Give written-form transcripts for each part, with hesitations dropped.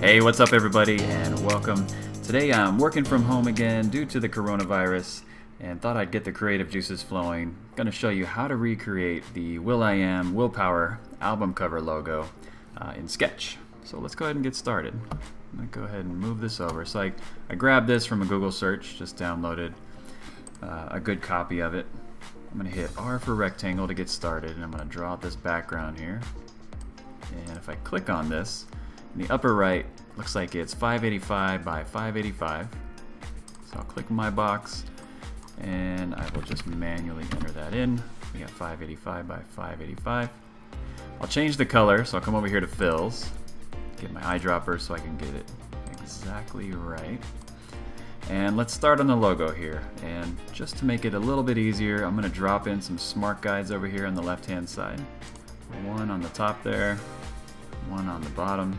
Hey, what's up everybody and welcome. Today I'm working from home again due to the coronavirus and thought I'd get the creative juices flowing. Going to show you how to recreate the Will.i.am Willpower album cover logo in Sketch. So let's go ahead and get started. I'm going to go ahead and move this over. So I grabbed this from a Google search, just downloaded a good copy of it. I'm going to hit R for rectangle to get started, and I'm going to draw out this background here. And if I click on this, in the upper right, looks like it's 585 by 585. So I'll click my box, and I will just manually enter that in. We got 585 by 585. I'll change the color, so I'll come over here to fills, get my eyedropper so I can get it exactly right. And let's start on the logo here. And just to make it a little bit easier, I'm going to drop in some smart guides over here on the left hand side. One on the top there, one on the bottom.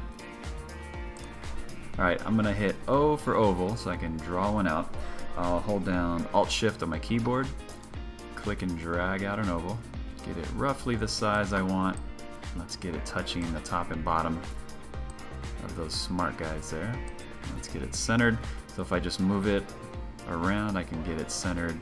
Alright, I'm going to hit O for oval so I can draw one out. I'll hold down Alt-Shift on my keyboard, click and drag out an oval, get it roughly the size I want. Let's get it touching the top and bottom of those smart guides there. Let's get it centered. So if I just move it around, I can get it centered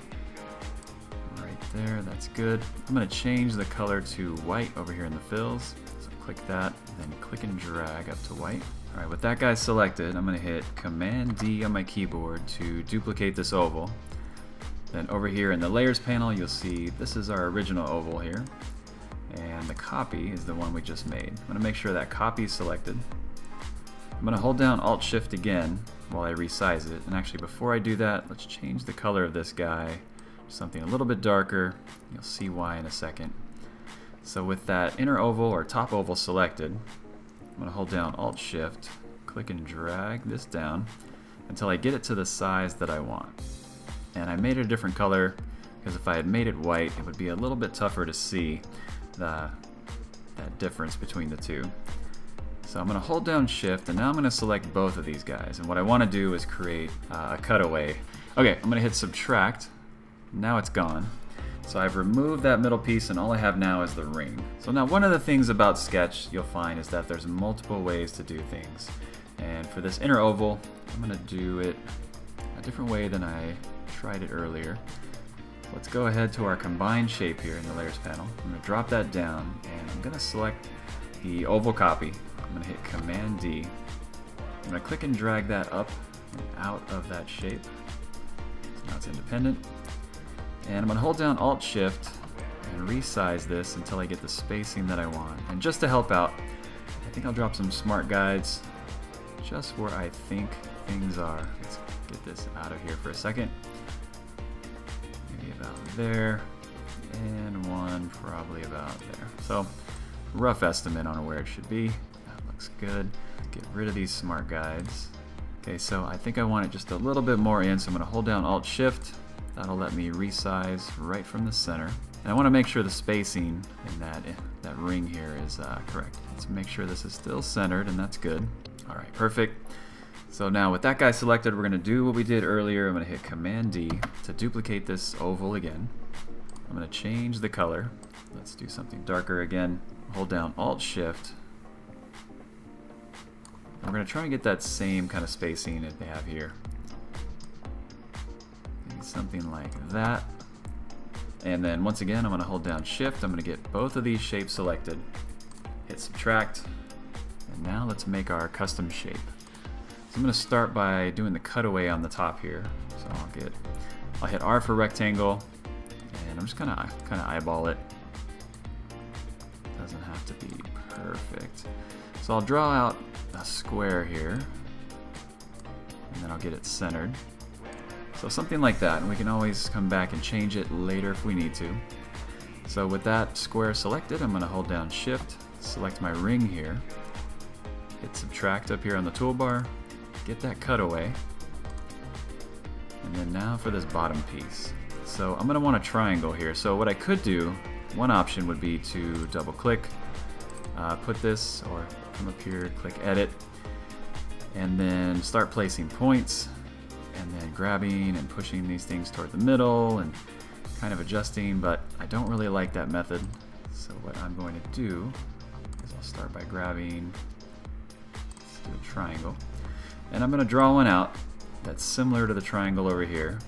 right there. That's good. I'm going to change the color to white over here in the fills. So click that, then click and drag up to white. Alright, with that guy selected, I'm going to hit Command D on my keyboard to duplicate this oval. Then over here in the Layers panel, you'll see this is our original oval here. And the copy is the one we just made. I'm going to make sure that copy is selected. I'm going to hold down Alt-Shift again while I resize it. And actually, before I do that, let's change the color of this guy to something a little bit darker. You'll see why in a second. So with that inner oval or top oval selected, I'm going to hold down Alt-Shift, click and drag this down until I get it to the size that I want. And I made it a different color because if I had made it white, it would be a little bit tougher to see that difference between the two. So I'm going to hold down Shift, and now I'm going to select both of these guys. And what I want to do is create a cutaway. Okay, I'm going to hit Subtract. Now it's gone. So I've removed that middle piece, and all I have now is the ring. So now one of the things about Sketch you'll find is that there's multiple ways to do things. And for this inner oval, I'm going to do it a different way than I tried it earlier. Let's go ahead to our combined shape here in the Layers panel. I'm going to drop that down, and I'm going to select the oval copy. I'm going to hit Command D. I'm going to click and drag that up and out of that shape. So now it's independent. And I'm going to hold down Alt-Shift and resize this until I get the spacing that I want. And just to help out, I think I'll drop some smart guides just where I think things are. Let's get this out of here for a second. Maybe about there, and one probably about there. So rough estimate on where it should be. That looks good. Get rid of these smart guides. Okay, so I think I want it just a little bit more in, so I'm going to hold down Alt-Shift. That'll let me resize right from the center. And I want to make sure the spacing in that ring here is correct. Let's make sure this is still centered, and that's good. All right, perfect. So now with that guy selected, we're going to do what we did earlier. I'm going to hit Command D to duplicate this oval again. I'm going to change the color. Let's do something darker again. Hold down Alt-Shift. We're going to try and get that same kind of spacing that they have here. Maybe something like that. And then once again, I'm going to hold down Shift. I'm going to get both of these shapes selected. Hit Subtract. And now let's make our custom shape. So I'm going to start by doing the cutaway on the top here. So I'll hit R for rectangle, and I'm just going to kind of eyeball it. Doesn't have to be perfect. So I'll draw out a square here, and then I'll get it centered. So something like that, and we can always come back and change it later if we need to. So with that square selected, I'm going to hold down Shift, select my ring here, hit Subtract up here on the toolbar, get that cutaway, and then now for this bottom piece. So I'm going to want a triangle here. So what I could do, one option would be to double click, put this, or come up here, click Edit, and then start placing points, and then grabbing and pushing these things toward the middle and kind of adjusting, but I don't really like that method. So what I'm going to do is I'll start by grabbing do a triangle. And I'm going to draw one out that's similar to the triangle over here.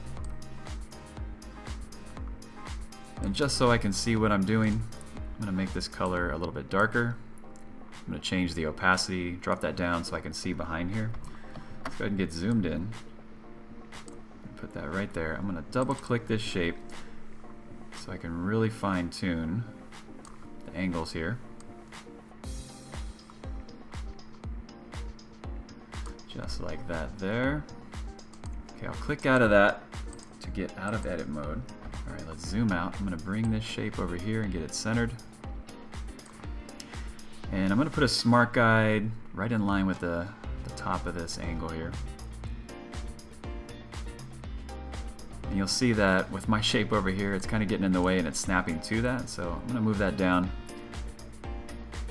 And just so I can see what I'm doing, I'm going to make this color a little bit darker. I'm going to change the opacity, drop that down so I can see behind here. Let's go ahead and get zoomed in. Put that right there. I'm going to double click this shape so I can really fine tune the angles here. Just like that there. Okay, I'll click out of that to get out of edit mode. Alright, let's zoom out. I'm going to bring this shape over here and get it centered. And I'm going to put a smart guide right in line with the top of this angle here. And you'll see that with my shape over here, it's kind of getting in the way and it's snapping to that. So I'm going to move that down.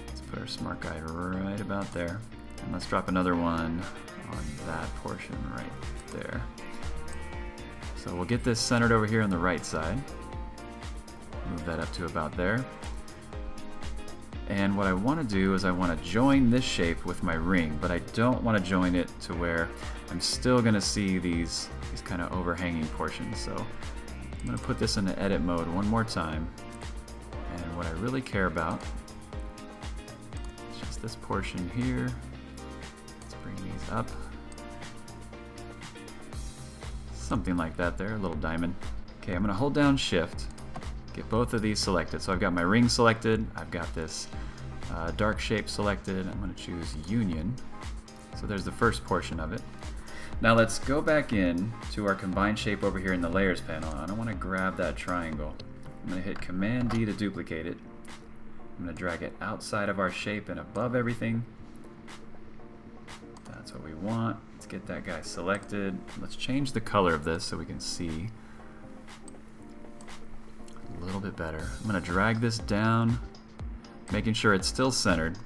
Let's put our smart guide right about there. And let's drop another one on that portion right there. So we'll get this centered over here on the right side. Move that up to about there. And what I want to do is I want to join this shape with my ring, but I don't want to join it to where I'm still going to see these kind of overhanging portions. So I'm going to put this into edit mode one more time. And what I really care about is just this portion here. Let's bring these up. Something like that there, a little diamond. Okay, I'm going to hold down Shift, get both of these selected. So I've got my ring selected, I've got this dark shape selected. I'm going to choose Union. So there's the first portion of it. Now let's go back in to our combined shape over here in the layers panel, and I want to grab that triangle. I'm going to hit Command D to duplicate it. I'm going to drag it outside of our shape and above everything. That's what we want. Let's get that guy selected. Let's change the color of this so we can see a little bit better. I'm going to drag this down, making sure it's still centered.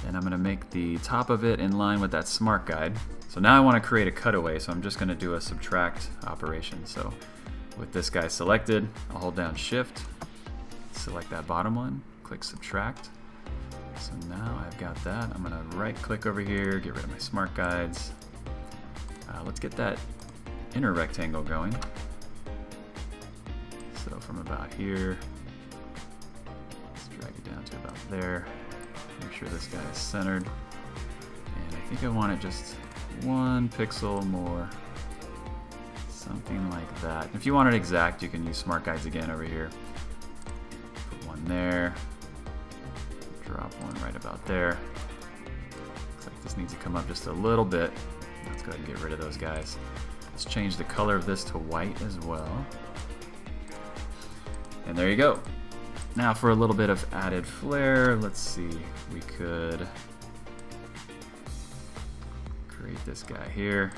And I'm going to make the top of it in line with that smart guide. So now I want to create a cutaway, so I'm just going to do a subtract operation. So with this guy selected, I'll hold down Shift, select that bottom one, click subtract. So now I've got that. I'm going to right click over here, get rid of my smart guides. Let's get that inner rectangle going. So from about here, let's drag it down to about there. Make sure this guy is centered. And I think I want it just 1 pixel more. Something like that. If you want it exact, you can use smart guides again over here. Put one there. Drop one right about there. Looks like this needs to come up just a little bit. Let's go ahead and get rid of those guys. Let's change the color of this to white as well. And there you go. Now for a little bit of added flair, let's see, we could create this guy here.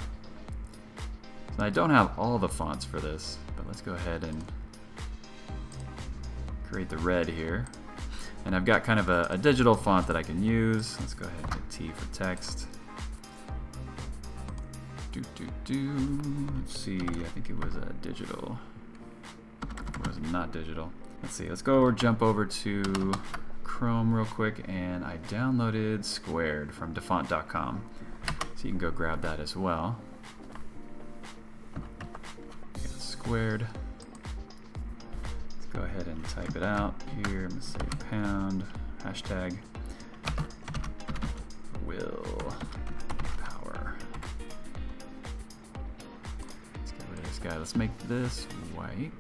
So I don't have all the fonts for this, but let's go ahead and create the red here. And I've got kind of a digital font that I can use. Let's go ahead and hit T for text. Let's see, I think it was a digital. Or was it not digital? Let's see, let's go jump over to Chrome real quick, and I downloaded Squared from defont.com. So you can go grab that as well. Squared. Let's go ahead and type it out here. I'm going to say pound, hashtag Will Power. Let's get rid of this guy. Let's make this white.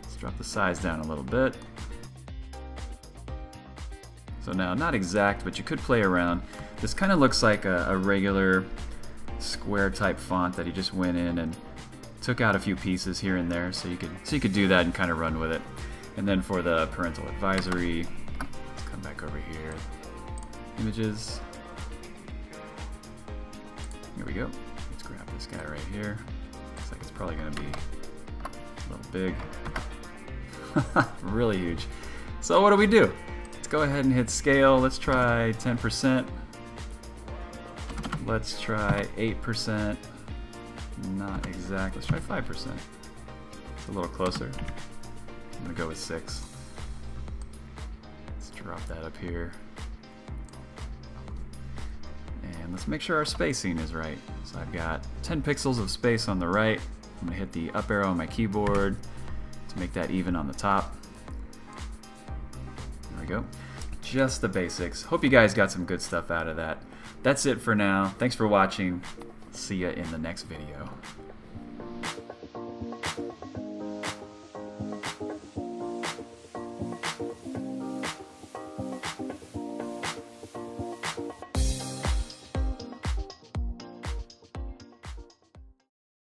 Let's drop the size down a little bit. So now, not exact, but you could play around. This kind of looks like a regular square type font that he just went in and took out a few pieces here and there, so you could do that and kind of run with it. And then for the parental advisory, let's come back over here. Images. Here we go. Let's grab this guy right here. Looks like it's probably going to be a little big. Really huge. So what do we do? Let's go ahead and hit scale. Let's try 10%. Let's try 8%. Not exact. Let's try 5%. It's a little closer. I'm going to go with 6. Let's drop that up here. let's make sure our spacing is right. So I've got 10 pixels of space on the right. I'm gonna hit the up arrow on my keyboard to make that even on the top. There we go. Just the basics. Hope you guys got some good stuff out of that. That's it for now. Thanks for watching. See ya in the next video.